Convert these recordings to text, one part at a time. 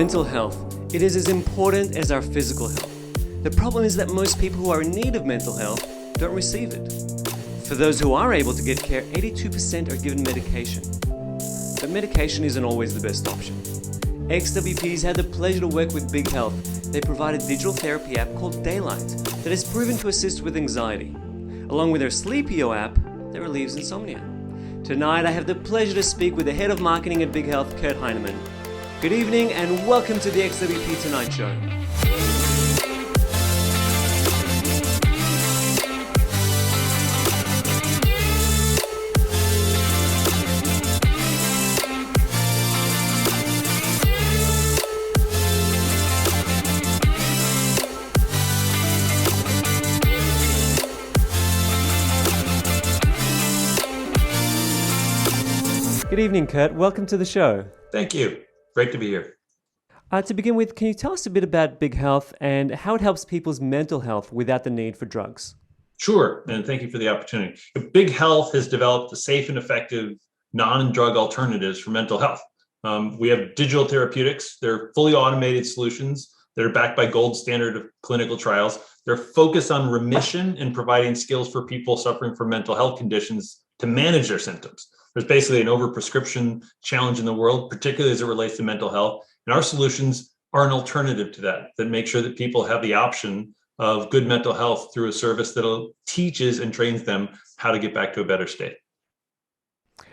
mental health, it is as important as our physical health. The problem is that most people who are in need of mental health don't receive it. For those who are able to get care, 82% are given medication. But medication isn't always the best option. XWP's had the pleasure to work with Big Health. They provide a digital therapy app called Daylight that has proven to assist with anxiety. Along with their Sleepio app that relieves insomnia. Tonight I have the pleasure to speak with the head of marketing at Big Health, Kurt Heinemann. Good evening and welcome to the XWP Tonight Show. Good evening, Kurt. Welcome to the show. Thank you. Great to be here. To begin with, can you tell us a bit about Big Health and how it helps people's mental health without the need for drugs? Sure, and thank you for the opportunity. Big Health has developed safe and effective non-drug alternatives for mental health. We have digital therapeutics. They're fully automated solutions that are backed by gold standard of clinical trials. They're focused on remission and providing skills for people suffering from mental health conditions to manage their symptoms. There's basically an overprescription challenge in the world, particularly as it relates to mental health. And our solutions are an alternative to that make sure that people have the option of good mental health through a service that teaches and trains them how to get back to a better state.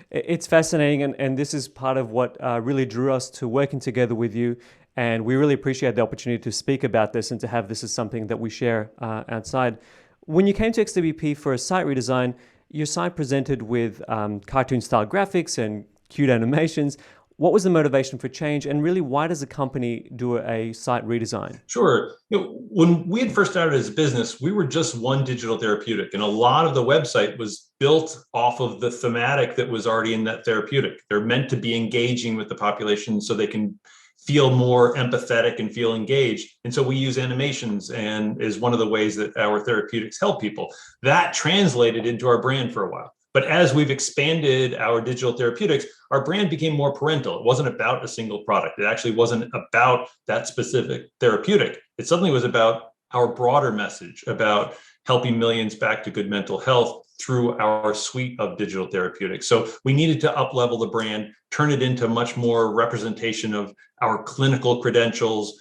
It's fascinating, and this is part of what really drew us to working together with you. And we really appreciate the opportunity to speak about this and to have this as something that we share outside. When you came to XWP for a site redesign, your site presented with cartoon-style graphics and cute animations. What was the motivation for change, and really, why does a company do a site redesign? Sure. When we had first started as a business, we were just one digital therapeutic, and a lot of the website was built off of the thematic that was already in that therapeutic. They're meant to be engaging with the population so they can feel more empathetic and feel engaged. And so we use animations and is one of the ways that our therapeutics help people. That translated into our brand for a while. But as we've expanded our digital therapeutics, our brand became more parental. It wasn't about a single product. It actually wasn't about that specific therapeutic. It suddenly was about our broader message about helping millions back to good mental health through our suite of digital therapeutics. So we needed to up-level the brand, turn it into much more representation of our clinical credentials,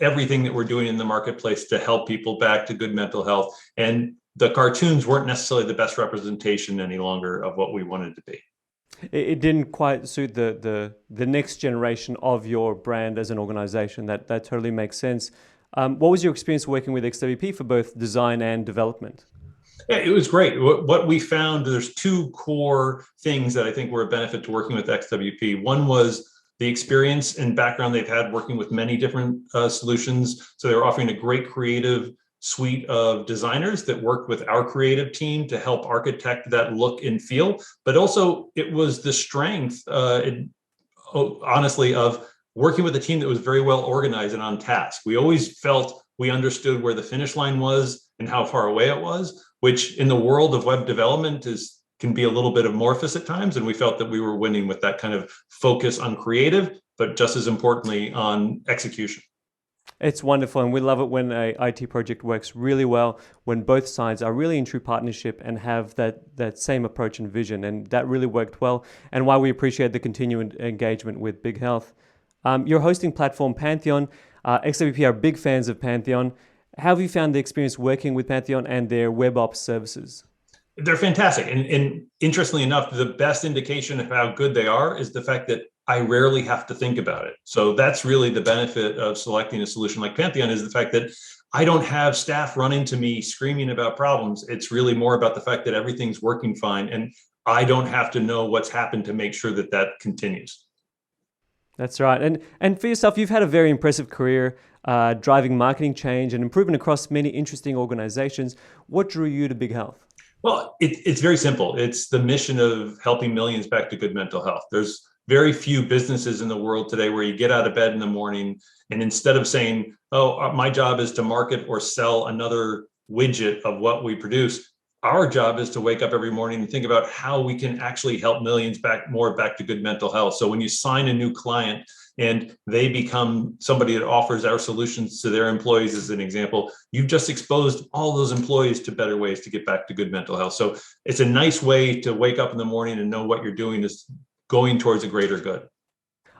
everything that we're doing in the marketplace to help people back to good mental health. And the cartoons weren't necessarily the best representation any longer of what we wanted to be. It didn't quite suit the next generation of your brand as an organization. That totally makes sense. What was your experience working with XWP for both design and development? Yeah, it was great. What we found, there's two core things that I think were a benefit to working with XWP. One was the experience and background they've had working with many different solutions. So they were offering a great creative suite of designers that worked with our creative team to help architect that look and feel. But also it was the strength, honestly, of working with a team that was very well organized and on task. We always felt we understood where the finish line was and how far away it was, which in the world of web development can be a little bit amorphous at times. And we felt that we were winning with that kind of focus on creative, but just as importantly on execution. It's wonderful, and we love it when a IT project works really well, when both sides are really in true partnership and have that same approach and vision, and that really worked well, and why we appreciate the continuing engagement with Big Health. Your hosting platform, Pantheon, XWP are big fans of Pantheon. How have you found the experience working with Pantheon and their web ops services? They're fantastic. And interestingly enough, the best indication of how good they are is the fact that I rarely have to think about it. So that's really the benefit of selecting a solution like Pantheon, is the fact that I don't have staff running to me screaming about problems. It's really more about the fact that everything's working fine and I don't have to know what's happened to make sure that that continues. That's right. And for yourself, you've had a very impressive career driving marketing change and improvement across many interesting organizations. What drew you to Big Health? Well, it's very simple. It's the mission of helping millions back to good mental health. There's very few businesses in the world today where you get out of bed in the morning and instead of saying, oh, my job is to market or sell another widget of what we produce, our job is to wake up every morning and think about how we can actually help millions back to good mental health. So when you sign a new client, and they become somebody that offers our solutions to their employees, as an example, you've just exposed all those employees to better ways to get back to good mental health. So it's a nice way to wake up in the morning and know what you're doing is going towards a greater good.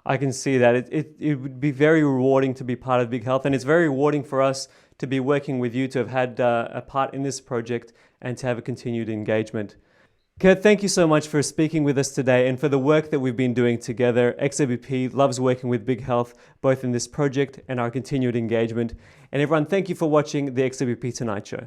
I can see that. It would be very rewarding to be part of Big Health, and it's very rewarding for us to be working with you, to have had a part in this project and to have a continued engagement. Kurt, thank you so much for speaking with us today and for the work that we've been doing together. XWP loves working with Big Health, both in this project and our continued engagement. And everyone, thank you for watching the XWP Tonight Show.